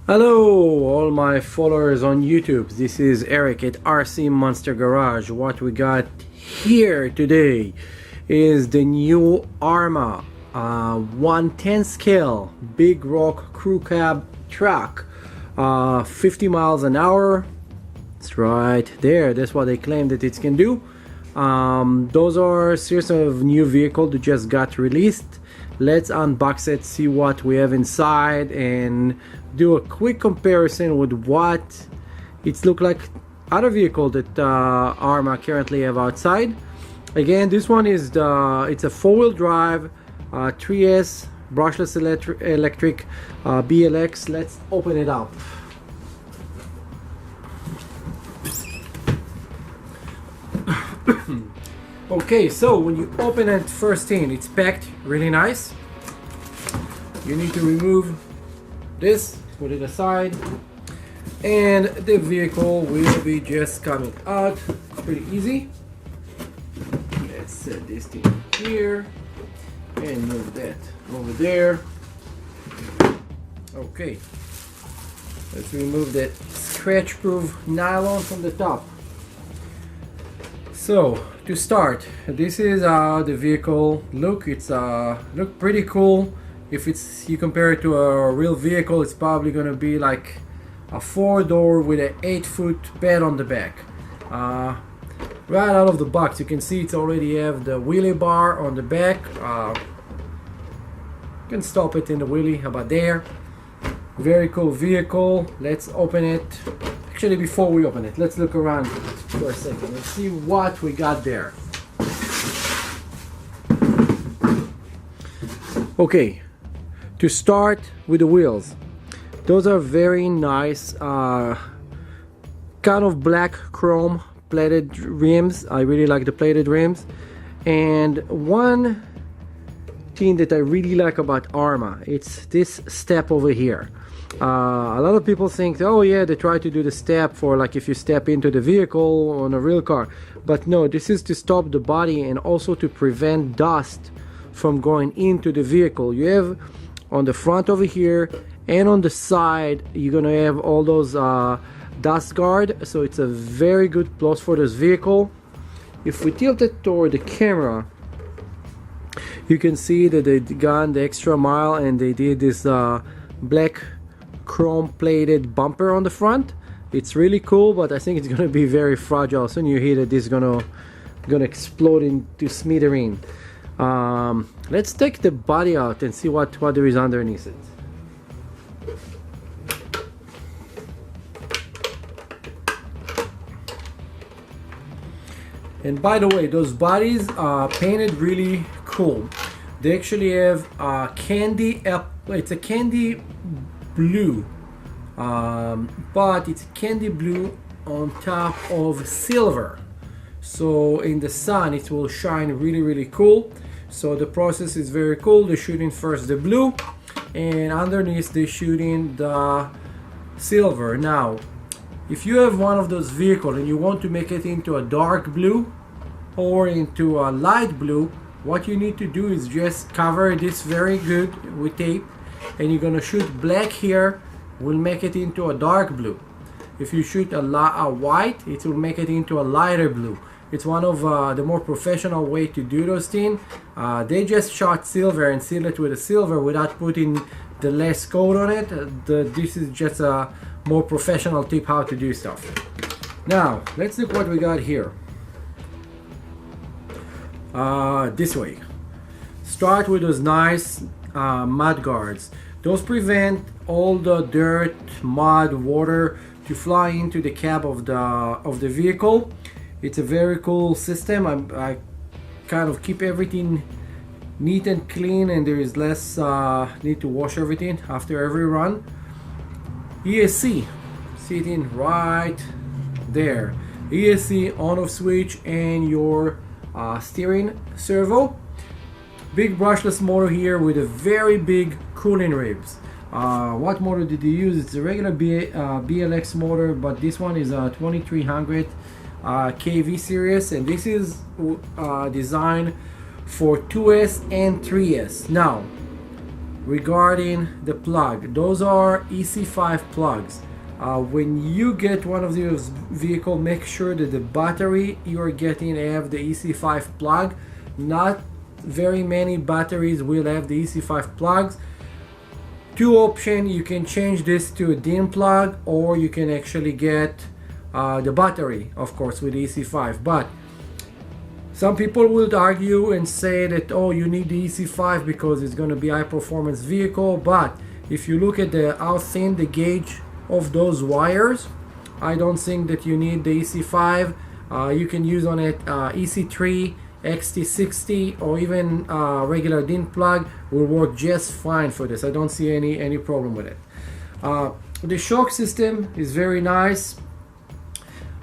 Hello all my followers on YouTube. This is Eric at RC Monster Garage. What we got here today is the new Arrma 110 scale Big Rock Crew Cab truck, 50 miles an hour. It's right there. That's what they claim that it can do. Those are a series of new vehicles that just got released. Let's unbox it, see what we have inside, and do a quick comparison with what it's look like other vehicle that Arrma currently have outside. Again, this one is it's a four-wheel drive 3S brushless electric BLX. Let's open it up. Okay, so when you open it, first thing, it's packed really nice. You need to remove this, put it aside, and the vehicle will be just coming out. It's pretty easy. Let's set this thing here and move that over there. Okay, let's remove that scratch-proof nylon from the top. So to start, this is the vehicle look. It's look pretty cool. If you compare it to a real vehicle, it's probably gonna be like a 4-door with an 8-foot bed on the back. Right out of the box, you can see it's already have the wheelie bar on the back. You can stop it in the wheelie about there. Very cool vehicle. Let's open it. Actually, before we open it, let's look around for a second. Let's see what we got there. Okay, to start with the wheels. Those are very nice, kind of black chrome plated rims. I really like the plated rims. And one thing that I really like about Arrma, it's this step over here. A lot of people think, oh yeah, they try to do the step for like if you step into the vehicle on a real car, but no, this is to stop the body and also to prevent dust from going into the vehicle. You have on the front over here and on the side, you're gonna have all those dust guard, so it's a very good plus for this vehicle. If we tilt it toward the camera, you can see that they gone the extra mile and they did this black chrome plated bumper on the front. It's really cool, but I think it's gonna be very fragile. Soon you hit it, this is gonna explode into smithereen. Let's take the body out and see what there is underneath it. And by the way, those bodies are painted really cool. They actually have candy, it's a candy blue, but it's candy blue on top of silver, so in the sun it will shine really cool. So the process is very cool. They're shooting first the blue, and underneath they're shooting the silver. Now if you have one of those vehicles and you want to make it into a dark blue or into a light blue, what you need to do is just cover this very good with tape, and you're gonna shoot black here, will make it into a dark blue. If you shoot a white, it will make it into a lighter blue. It's one of the more professional way to do those things. They just shot silver and seal it with a silver without putting the less coat on it. This is just a more professional tip how to do stuff. Now let's look what we got here. This way. Start with those nice mud guards. Those prevent all the dirt, mud, water to fly into the cab of the vehicle. It's a very cool system. I kind of keep everything neat and clean, and there is less need to wash everything after every run. ESC sitting right there. ESC on-off switch and your steering servo. Big brushless motor here with a very big cooling ribs. What motor did they use? It's a regular BLX motor, but this one is a 2300 kV series, and this is designed for 2S and 3S. Now regarding the plug. Those are EC5 plugs. When you get one of these vehicles, make sure that the battery you're getting have the EC5 plug. Not very many batteries will have the EC5 plugs. Two options: you can change this to a DIN plug, or you can actually get the battery, of course, with EC5. But some people would argue and say that, oh, you need the EC5 because it's going to be a high performance vehicle. But if you look at how thin the gauge of those wires, I don't think that you need the EC5. You can use on it EC3, XT60, or even regular DIN plug will work just fine for this. I don't see any problem with it. The shock system is very nice.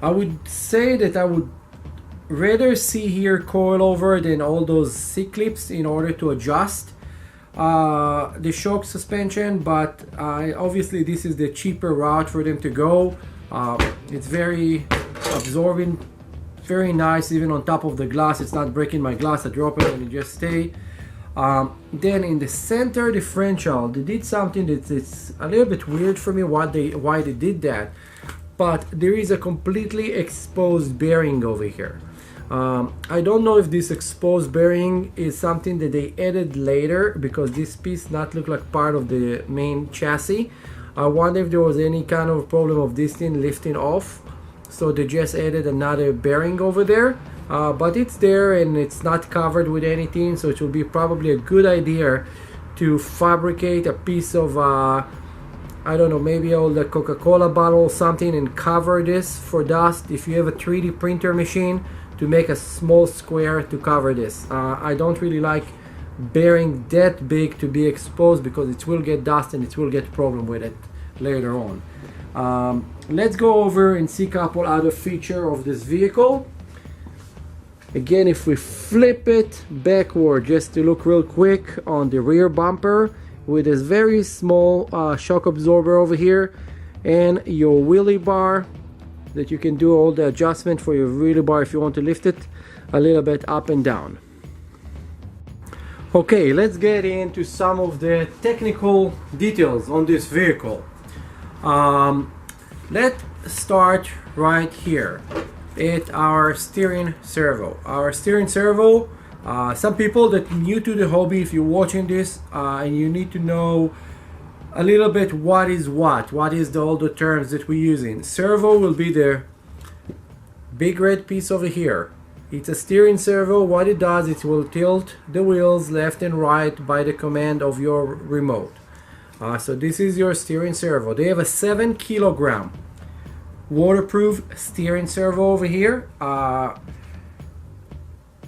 I would say that I would rather see here coilover than all those C-clips in order to adjust the shock suspension, but obviously this is the cheaper route for them to go. It's very absorbing, very nice, even on top of the glass. It's not breaking my glass. I drop it and it just stay. Then in the center differential, they did something that's a little bit weird for me why they did that, but there is a completely exposed bearing over here. I don't know if this exposed bearing is something that they added later, because this piece not look like part of the main chassis. I wonder if there was any kind of problem of this thing lifting off, so they just added another bearing over there. But it's there and it's not covered with anything, so it will be probably a good idea to fabricate a piece of I don't know, maybe all the Coca-Cola bottle or something, and cover this for dust. If you have a 3D printer machine, to make a small square to cover this. I don't really like bearing that big to be exposed, because it will get dust and it will get problem with it later on. Let's go over and see a couple other features of this vehicle. Again, if we flip it backward, just to look real quick on the rear bumper, with this very small shock absorber over here, and your wheelie bar that you can do all the adjustment for your wheelie bar if you want to lift it a little bit up and down. Okay, let's get into some of the technical details on this vehicle. Let's start right here at our steering servo. Our steering servo, some people that are new to the hobby, if you're watching this and you need to know a little bit what is all the terms that we're using. Servo will be the big red piece over here. It's a steering servo. What it does, it will tilt the wheels left and right by the command of your remote. So this is your steering servo. They have a 7 kilogram waterproof steering servo over here.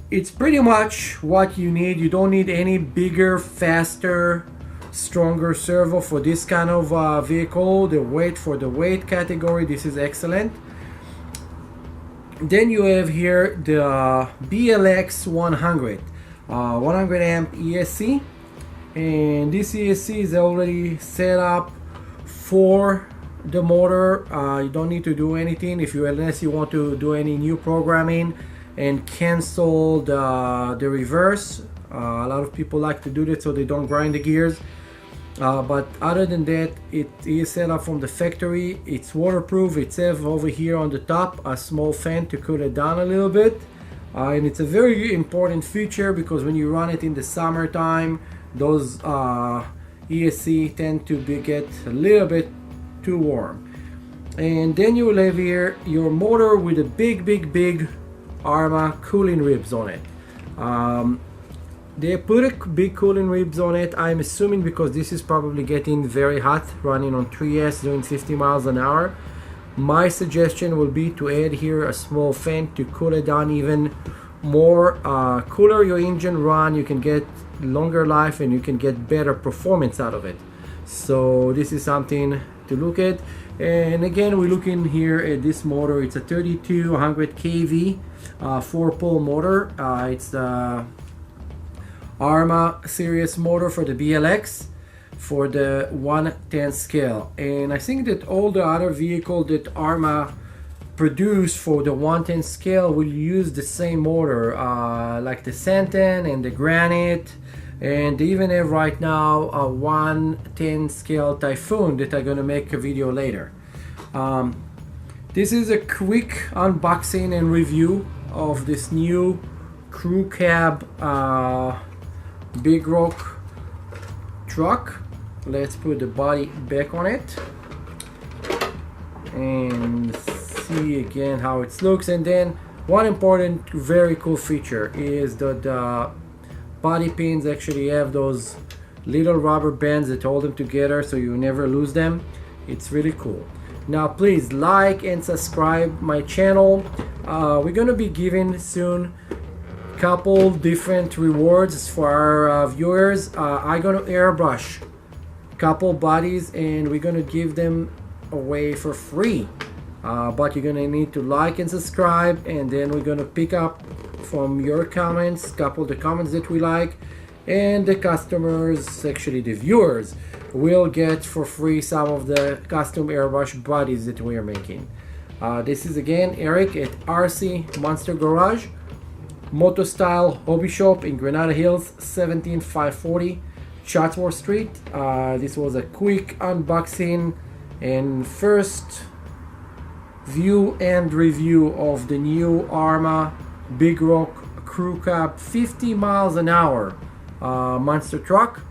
It's pretty much what you need. You don't need any bigger, faster, stronger servo for this kind of vehicle. The weight, for the weight category, this is excellent. Then you have here the BLX100 100 amp ESC, and this ESC is already set up for the motor. You don't need to do anything unless you want to do any new programming and cancel the reverse. A lot of people like to do that so they don't grind the gears. But other than that, it is set up from the factory. It's waterproof. It's have over here on the top a small fan to cool it down a little bit, and it's a very important feature because when you run it in the summertime, those ESC tend to get a little bit too warm. And then you will have here your motor with a big Arrma cooling ribs on it. They put big cooling ribs on it, I'm assuming because this is probably getting very hot running on 3S doing 50 miles an hour. My suggestion will be to add here a small fan to cool it down even more. Cooler your engine run, you can get longer life and you can get better performance out of it. So this is something to look at. And again, we're looking here at this motor. It's a 3200 kV 4-pole motor. It's the Arrma series motor for the BLX for the 1/10 scale, and I think that all the other vehicles that Arrma produce for the 1/10 scale will use the same motor, like the Santan and the Granite and they even have right now a 110 scale Typhoon that I'm gonna make a video later. This is a quick unboxing and review of this new crew cab Big Rock truck. Let's put the body back on it and see again how it looks. And then one important very cool feature is that the body pins actually have those little rubber bands that hold them together so you never lose them. It's really cool. Now please like and subscribe my channel. We're gonna be giving soon couple different rewards for our viewers. I'm gonna airbrush couple bodies and we're gonna give them away for free, but you're gonna need to like and subscribe, and then we're gonna pick up from your comments couple of the comments that we like, and the customers, actually the viewers, will get for free some of the custom airbrush bodies that we are making. This is again Eric at RC Monster Garage, MotoStyle Hobby Shop in Granada Hills, 17540 Chatsworth Street. This was a quick unboxing and first view and review of the new Arrma Big Rock Crew Cab 50 miles an hour monster truck.